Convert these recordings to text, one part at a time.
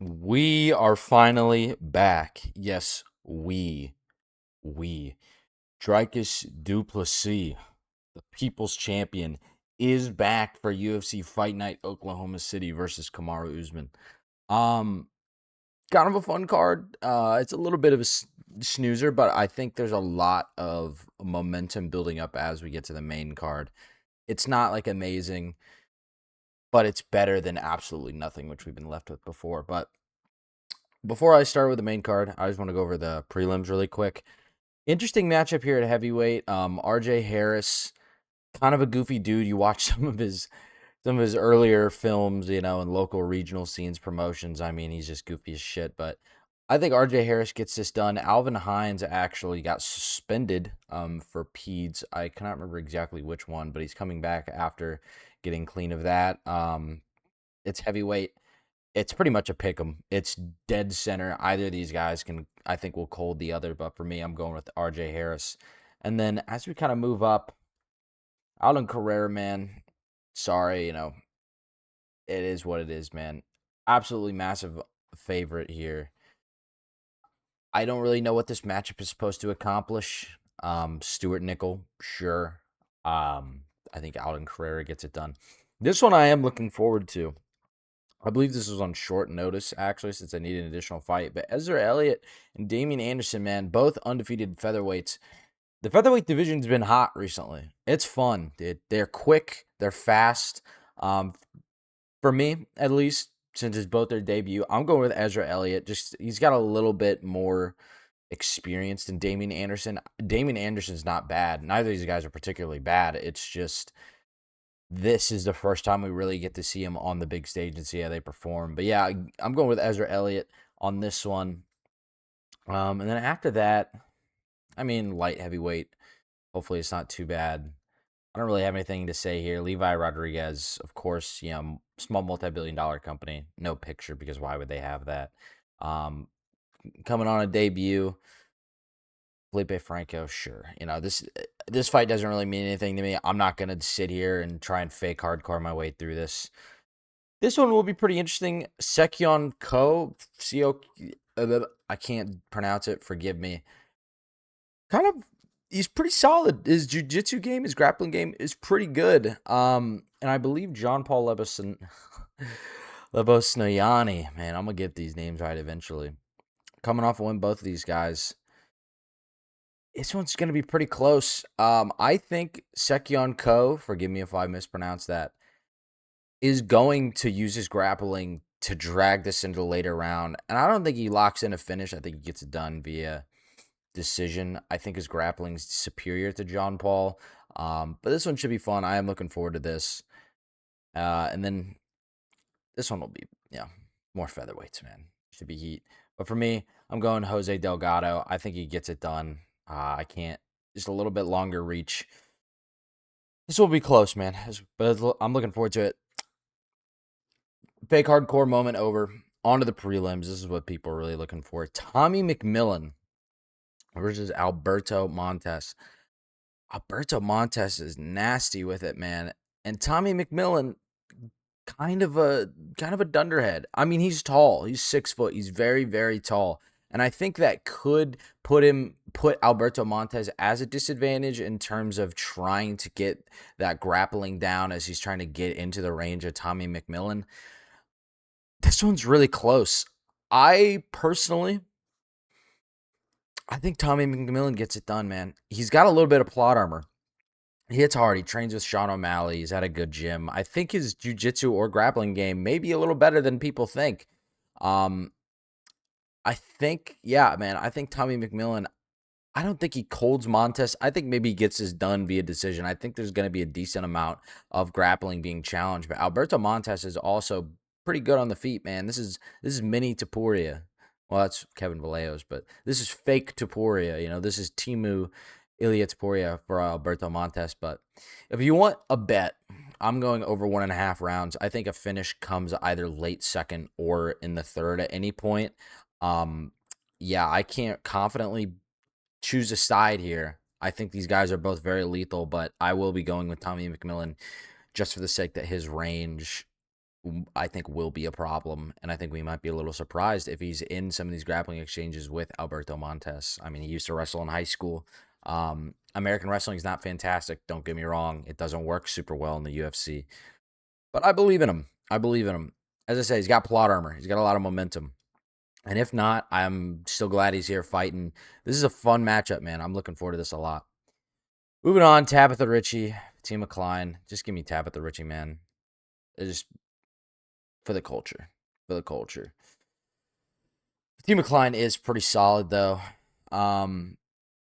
We are finally back. Yes, we. Dricus Du Plessis, the People's Champion, is back for UFC Fight Night Oklahoma City versus Kamaru Usman. Um, Kind of a fun card. It's a little bit of a snoozer, but I think there's a lot of momentum building up as we get to the main card. It's not like amazing, but it's better than absolutely nothing, which we've been left with before. But before I start with the main card, I just want to go over the prelims really quick. Interesting matchup here at heavyweight. RJ Harris, kind of a goofy dude. You watch some of his earlier films, in local regional scenes, promotions. I mean, he's just goofy as shit. But I think RJ Harris gets this done. Alvin Hines actually got suspended for peds. I cannot remember exactly which one, but he's coming back after getting clean of that. It's heavyweight. It's pretty much a pick 'em. It's dead center. Either of these guys I think, will cold the other. But for me, I'm going with RJ Harris. And then as we kind of move up, Alden Carrera, man, sorry, it is what it is, man. Absolutely massive favorite here. I don't really know what this matchup is supposed to accomplish. Stuart Nickel, sure. I think Alden Carrera gets it done. This one I am looking forward to. I believe this was on short notice, actually, since I needed an additional fight. But Ezra Elliott and Damian Anderson, man, both undefeated featherweights. The featherweight division's been hot recently. It's fun, dude. They're quick. They're fast. Um, for me, at least, since it's both their debut, I'm going with Ezra Elliott. Just he's got a little bit more experience than Damian Anderson. Damian Anderson's not bad. Neither of these guys are particularly bad. It's just this is the first time we really get to see him on the big stage and see how they perform. But yeah, I'm going with Ezra Elliott on this one. And then after that, I mean, light heavyweight. Hopefully, it's not too bad. I don't really have anything to say here. Levi Rodriguez, of course, small multi-billion-dollar company. No picture because why would they have that? Coming on a debut. Felipe Franco, sure. This fight doesn't really mean anything to me. I'm not gonna sit here and try and fake hardcore my way through this. This one will be pretty interesting. Sekion Ko, Co, I can't pronounce it. Forgive me. Kind of, he's pretty solid. His jiu-jitsu game, his grappling game is pretty good. And I believe John Paul Lebosnoyani, man, I'm gonna get these names right eventually. Coming off a win, both of these guys. This one's gonna be pretty close. I think Sekion Ko, forgive me if I mispronounce that, is going to use his grappling to drag this into the later round. And I don't think he locks in a finish. I think he gets it done via decision. I think his grappling is superior to John Paul. But this one should be fun. I am looking forward to this. And then this one will be, more featherweights, man. Should be heat. But for me, I'm going Jose Delgado. I think he gets it done. I can't. Just a little bit longer reach. This will be close, man. But I'm looking forward to it. Fake hardcore moment over. On to the prelims. This is what people are really looking for. Tommy McMillen versus Alberto Montes. Alberto Montes is nasty with it, man. And Tommy McMillen, kind of a dunderhead. I mean, he's tall. He's 6 foot. He's very, very tall. And I think that could put Alberto Montes as a disadvantage in terms of trying to get that grappling down as he's trying to get into the range of Tommy McMillen. This one's really close. I personally, I think Tommy McMillan gets it done, man. He's got a little bit of plot armor. He hits hard. He trains with Sean O'Malley. He's at a good gym. I think his jiu-jitsu or grappling game may be a little better than people think. Um, I think, yeah, man. I think Tommy McMillan, I don't think he colds Montes. I think maybe he gets this done via decision. I think there's going to be a decent amount of grappling being challenged. But Alberto Montes is also pretty good on the feet, man. This is mini Tapuria. Well, that's Kevin Vallejos, but this is fake Tapuria. This is Timu Ilia Tapuria for Alberto Montes. But if you want a bet, I'm going over 1.5 rounds. I think a finish comes either late second or in the third at any point. Yeah, I can't confidently choose a side here. I think these guys are both very lethal, but I will be going with Tommy McMillan just for the sake that his range I think will be a problem, and I think we might be a little surprised if he's in some of these grappling exchanges with Alberto Montes. I mean, he used to wrestle in high school. American wrestling is not fantastic. Don't get me wrong; it doesn't work super well in the UFC, but I believe in him. I believe in him. As I say, he's got plot armor. He's got a lot of momentum. And if not, I'm still glad he's here fighting. This is a fun matchup, man. I'm looking forward to this a lot. Moving on, Tabitha Ritchie, Fatima Klein. Just give me Tabitha Ritchie, man. It's just for the culture. For the culture. Fatima Klein is pretty solid, though.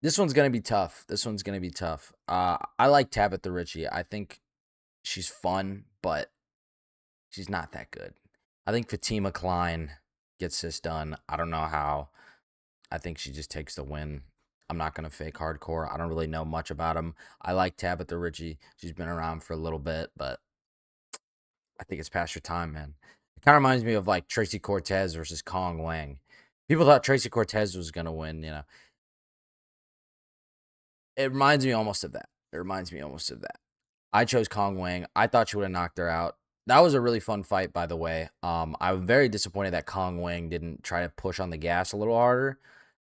This one's going to be tough. I like Tabitha Ritchie. I think she's fun, but she's not that good. I think Fatima Klein gets this done. I don't know how. I think she just takes the win. I'm not going to fake hardcore. I don't really know much about him. I like Tabitha Ritchie. She's been around for a little bit, but I think it's past your time, man. It kind of reminds me of like Tracy Cortez versus Kong Wang. People thought Tracy Cortez was going to win, you know. It reminds me almost of that. I chose Kong Wang. I thought she would have knocked her out. That was a really fun fight, by the way. I'm very disappointed that Kong Wang didn't try to push on the gas a little harder.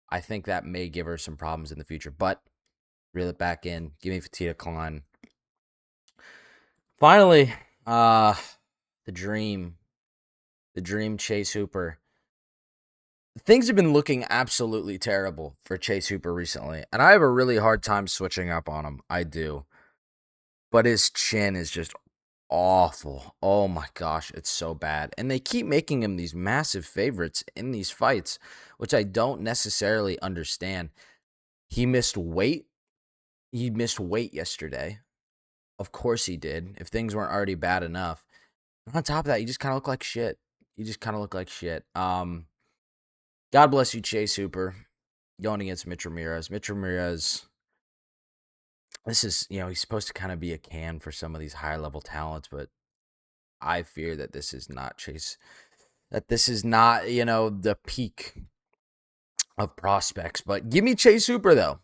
I think that may give her some problems in the future, but reel it back in. Give me Fatima Klein. Finally, the dream, Chase Hooper. Things have been looking absolutely terrible for Chase Hooper recently, and I have a really hard time switching up on him. I do. But his chin is just awful. Oh my gosh, it's so bad. And they keep making him these massive favorites in these fights, which I don't necessarily understand. He missed weight. He missed weight yesterday. Of course he did, if things weren't already bad enough. And on top of that, you just kind of look like shit. God bless you, Chase Hooper, going against Mitch Ramirez. Mitch Ramirez, this is, he's supposed to kind of be a can for some of these higher level talents, but I fear that this is not Chase. That this is not, the peak of prospects. But give me Chase Hooper, though.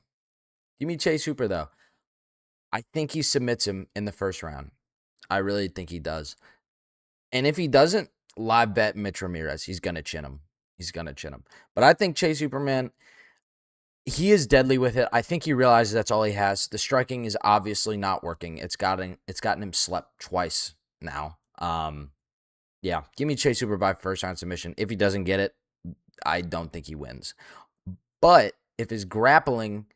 I think he submits him in the first round. I really think he does. And if he doesn't, live bet Mitch Ramirez. He's going to chin him. But I think Chase Hooper, man, he is deadly with it. I think he realizes that's all he has. The striking is obviously not working. It's gotten him slept twice now. Yeah, give me Chase Hooper by first round submission. If he doesn't get it, I don't think he wins. But if his grappling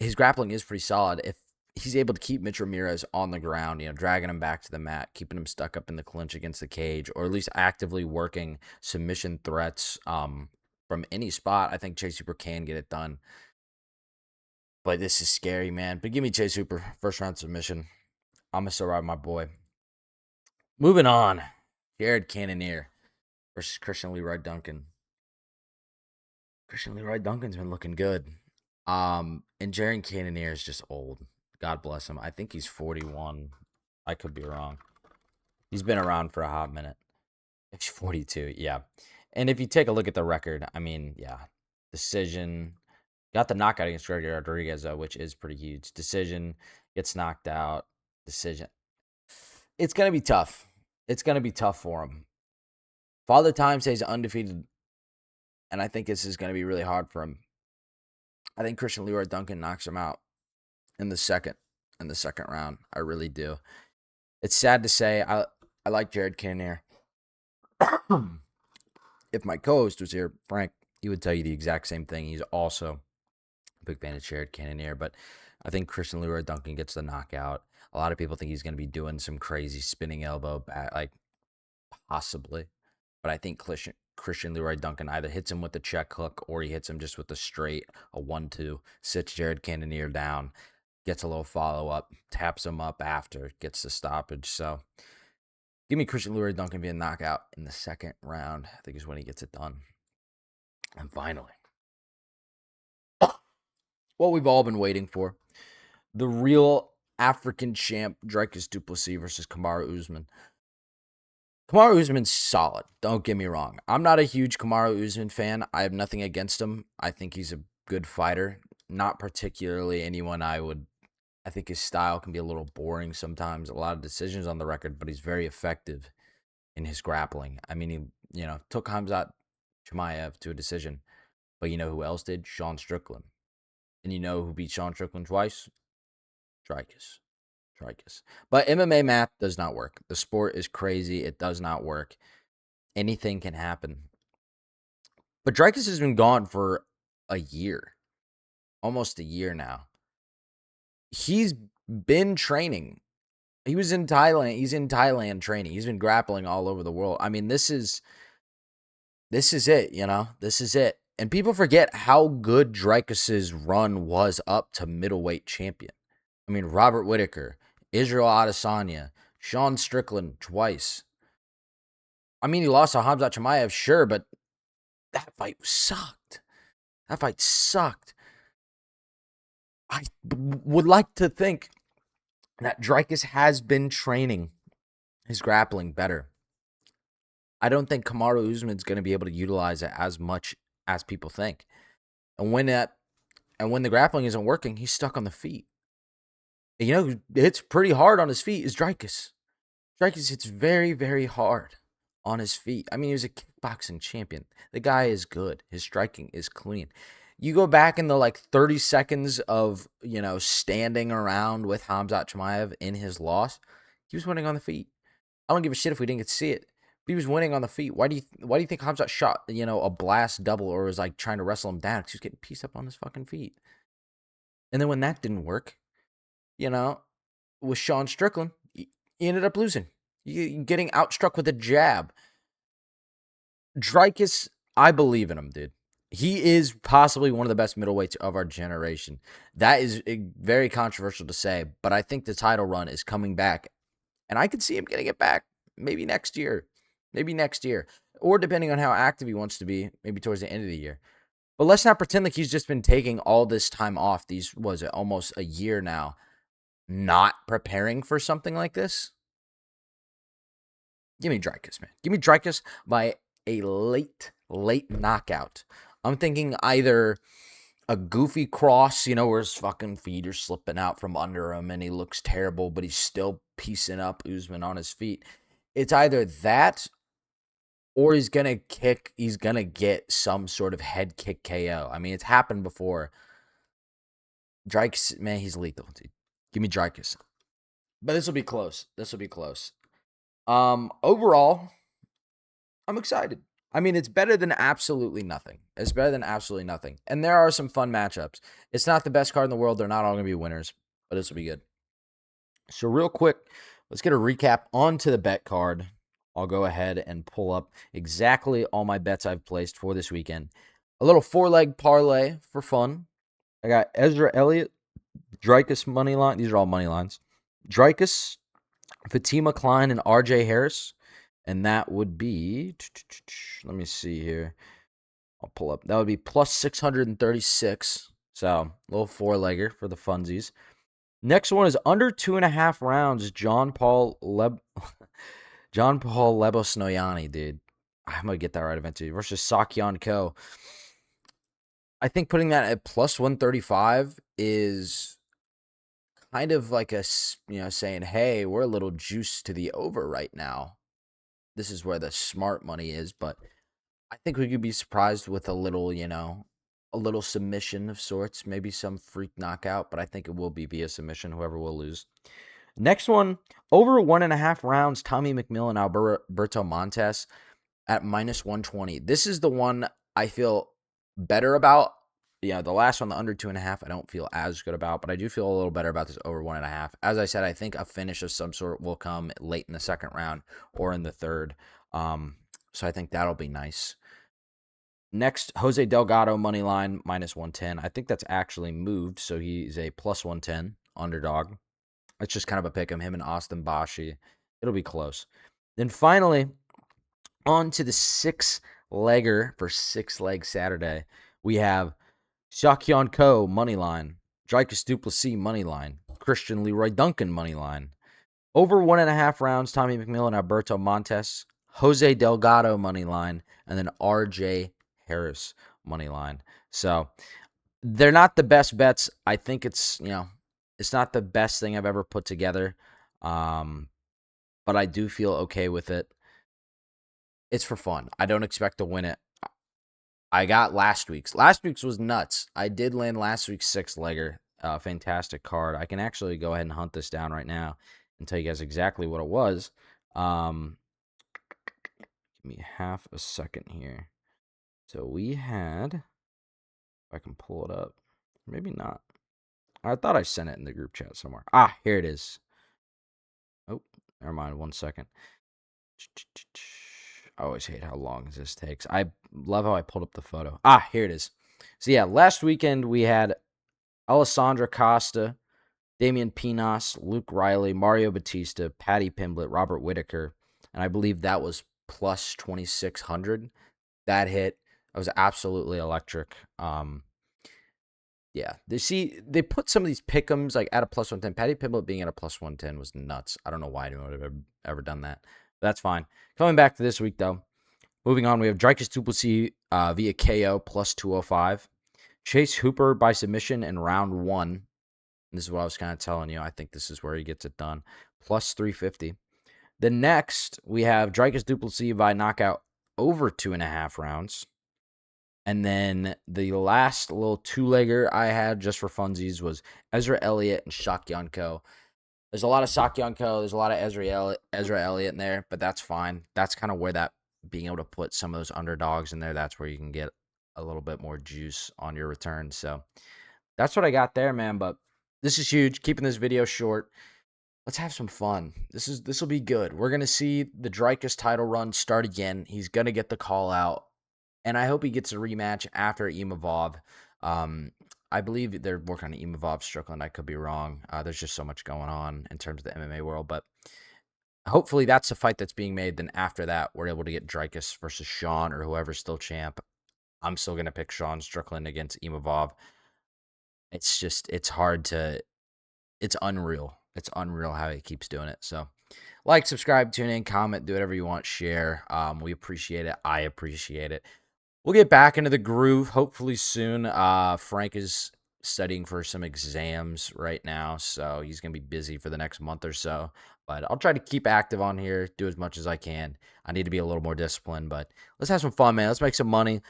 is pretty solid. If he's able to keep Mitch Ramirez on the ground, dragging him back to the mat, keeping him stuck up in the clinch against the cage, or at least actively working submission threats from any spot, I think Chase Hooper can get it done. But this is scary, man. But give me Chase Hooper, first round submission. I'm going to still ride my boy. Moving on, Jared Cannonier versus Christian Leroy Duncan. Christian Leroy Duncan's been looking good. And Jared Cannonier is just old. God bless him. I think he's 41. I could be wrong. He's been around for a hot minute. He's 42, yeah. And if you take a look at the record, I mean, yeah. Decision. Got the knockout against Gregory Rodriguez, which is pretty huge. Decision. Gets knocked out. Decision. It's going to be tough. It's going to be tough for him. Father Time stays undefeated, and I think this is going to be really hard for him. I think Christian Leroy Duncan knocks him out in the second round. I really do. It's sad to say. I like Jared Cannonier. If my co-host was here, Frank, he would tell you the exact same thing. He's also a big fan of Jared Cannonier, but I think Christian Leroy Duncan gets the knockout. A lot of people think he's going to be doing some crazy spinning elbow back, like possibly. But I think Christian Leroy Duncan either hits him with the check hook or he hits him just with a straight, a 1-2, sits Jared Cannonier down, gets a little follow-up, taps him up after, gets the stoppage. So give me Christian Leroy Duncan being knockout in the second round. I think is when he gets it done. And finally, what we've all been waiting for, the real African champ, Dricus Du Plessis versus Kamaru Usman. Kamaru Usman's solid. Don't get me wrong. I'm not a huge Kamaru Usman fan. I have nothing against him. I think he's a good fighter. Not particularly anyone I think his style can be a little boring sometimes. A lot of decisions on the record, but he's very effective. in his grappling. I mean, he, took Khamzat Chimaev to a decision. But you know who else did? Sean Strickland. And you know who beat Sean Strickland twice? Dricus. Dricus. But MMA math does not work. The sport is crazy. It does not work. Anything can happen. But Dricus has been gone for a year. Almost a year now. He's been training. He was in Thailand. He's in Thailand training. He's been grappling all over the world. I mean, this is it, This is it. And people forget how good Dricus's run was up to middleweight champion. I mean, Robert Whittaker, Israel Adesanya, Sean Strickland twice. I mean, he lost to Khamzat Chimaev, sure, but that fight sucked. That fight sucked. I would like to think that Dricus has been training his grappling better. I don't think Kamaru Usman's going to be able to utilize it as much as people think. And when the grappling isn't working, he's stuck on the feet. And who hits pretty hard on his feet is Dricus. Dricus hits very, very hard on his feet. I mean, he was a kickboxing champion. The guy is good. His striking is clean. You go back in the 30 seconds of, standing around with Khamzat Chimaev in his loss, he was winning on the feet. I don't give a shit if we didn't get to see it. But he was winning on the feet. Why do you think Khamzat shot, a blast double or was trying to wrestle him down? Because he was getting pieced up on his fucking feet. And then when that didn't work, with Sean Strickland, he ended up losing. Getting outstruck with a jab. Dricus, I believe in him, dude. He is possibly one of the best middleweights of our generation. That is very controversial to say, but I think the title run is coming back. And I could see him getting it back maybe next year. Or depending on how active he wants to be, maybe towards the end of the year. But let's not pretend like he's just been taking all this time off. Almost a year now, not preparing for something like this. Give me Dricus, man. Give me Dricus by a late knockout. I'm thinking either a goofy cross, where his fucking feet are slipping out from under him and he looks terrible, but he's still piecing up Usman on his feet. It's either that or he's going to get some sort of head kick KO. I mean, it's happened before. Dricus, man, he's lethal, dude. Give me Dricus. But this will be close. Overall, I'm excited. I mean, it's better than absolutely nothing. And there are some fun matchups. It's not the best card in the world. They're not all going to be winners, but this will be good. So real quick, let's get a recap onto the bet card. I'll go ahead and pull up exactly all my bets I've placed for this weekend. A little 4-leg parlay for fun. I got Ezra Elliott, Dricus money line. These are all money lines. Dricus, Fatima Klein, and RJ Harris. And that would be, let me see here. I'll pull up. That would be plus 636. So, a little 4-legger for the funsies. Next one is under 2.5 rounds, John Paul Lebosnoyani, dude. I'm going to get that right eventually. Versus Sakyan Ko. I think putting that at plus 135 is kind of like saying, hey, we're a little juiced to the over right now. This is where the smart money is, but I think we could be surprised with a little submission of sorts, maybe some freak knockout, but I think it will be via submission, whoever will lose. Next one, over 1.5 rounds, Tommy McMillen, Alberto Montes at minus 120. This is the one I feel better about. Yeah, the last one, the under 2.5, I don't feel as good about, but I do feel a little better about this over 1.5. As I said, I think a finish of some sort will come late in the second round or in the third. So I think that'll be nice. Next, Jose Delgado money line minus 110. I think that's actually moved, so he's a plus 110 underdog. It's just kind of a pick 'em, him and Austin Bashi. It'll be close. Then finally, on to the 6-legger for 6-leg Saturday. We have Sakyan Ko money line, Dricus Du Plessis money line, Christian Leroy Duncan money line. Over 1.5 rounds, Tommy McMillen, Alberto Montes, Jose Delgado money line, and then RJ Harris money line. So they're not the best bets. I think it's not the best thing I've ever put together, but I do feel okay with it. It's for fun. I don't expect to win it. I got last week's. Last week's was nuts. I did land last week's 6-legger. Fantastic card. I can actually go ahead and hunt this down right now and tell you guys exactly what it was. Give me half a second here. So we had, if I can pull it up, maybe not. I thought I sent it in the group chat somewhere. Ah, here it is. Oh, never mind. 1 second. I always hate how long this takes. I love how I pulled up the photo. Ah, here it is. So yeah, last weekend we had Alessandra Costa, Damian Pinas, Luke Riley, Mario Batista, Patty Pimblett, Robert Whitaker, and I believe that was plus 2,600. That hit. That was absolutely electric. Yeah, they put some of these pick'ems like at a plus 110. Patty Pimblett being at a plus 110 was nuts. I don't know why anyone would have ever done that. But that's fine. Coming back to this week though. Moving on, we have Dricus Du Plessis via KO plus 205. Chase Hooper by submission in round 1. This is what I was kind of telling you. I think this is where he gets it done. Plus 350. The next, we have Dricus Du Plessis by knockout over 2.5 rounds. And then the last little 2-legger I had just for funsies was Ezra Elliott and Sakyonko. There's a lot of Sakyonko. There's a lot of Ezra Elliott in there, but that's fine. That's kind of where that being able to put some of those underdogs in there, that's where you can get a little bit more juice on your return. So that's what I got there, man. But this is huge. Keeping this video short. Let's have some fun. This will be good. We're gonna see the Dricus title run start again. He's gonna get the call out, and I hope he gets a rematch after Imavov. I believe they're working on Imavov Strickland. I could be wrong. There's just so much going on in terms of the MMA world, but hopefully that's a fight that's being made. Then after that, we're able to get Dricus versus Sean or whoever's still champ. I'm still gonna pick Sean Strickland against Imavov. It's hard to. It's unreal. It's unreal how he keeps doing it. So, like, subscribe, tune in, comment, do whatever you want, share. We appreciate it. I appreciate it. We'll get back into the groove hopefully soon. Frank is studying for some exams right now, so he's going to be busy for the next month or so. But I'll try to keep active on here, do as much as I can. I need to be a little more disciplined, but let's have some fun, man. Let's make some money.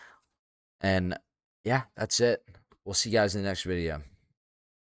And yeah, that's it. We'll see you guys in the next video.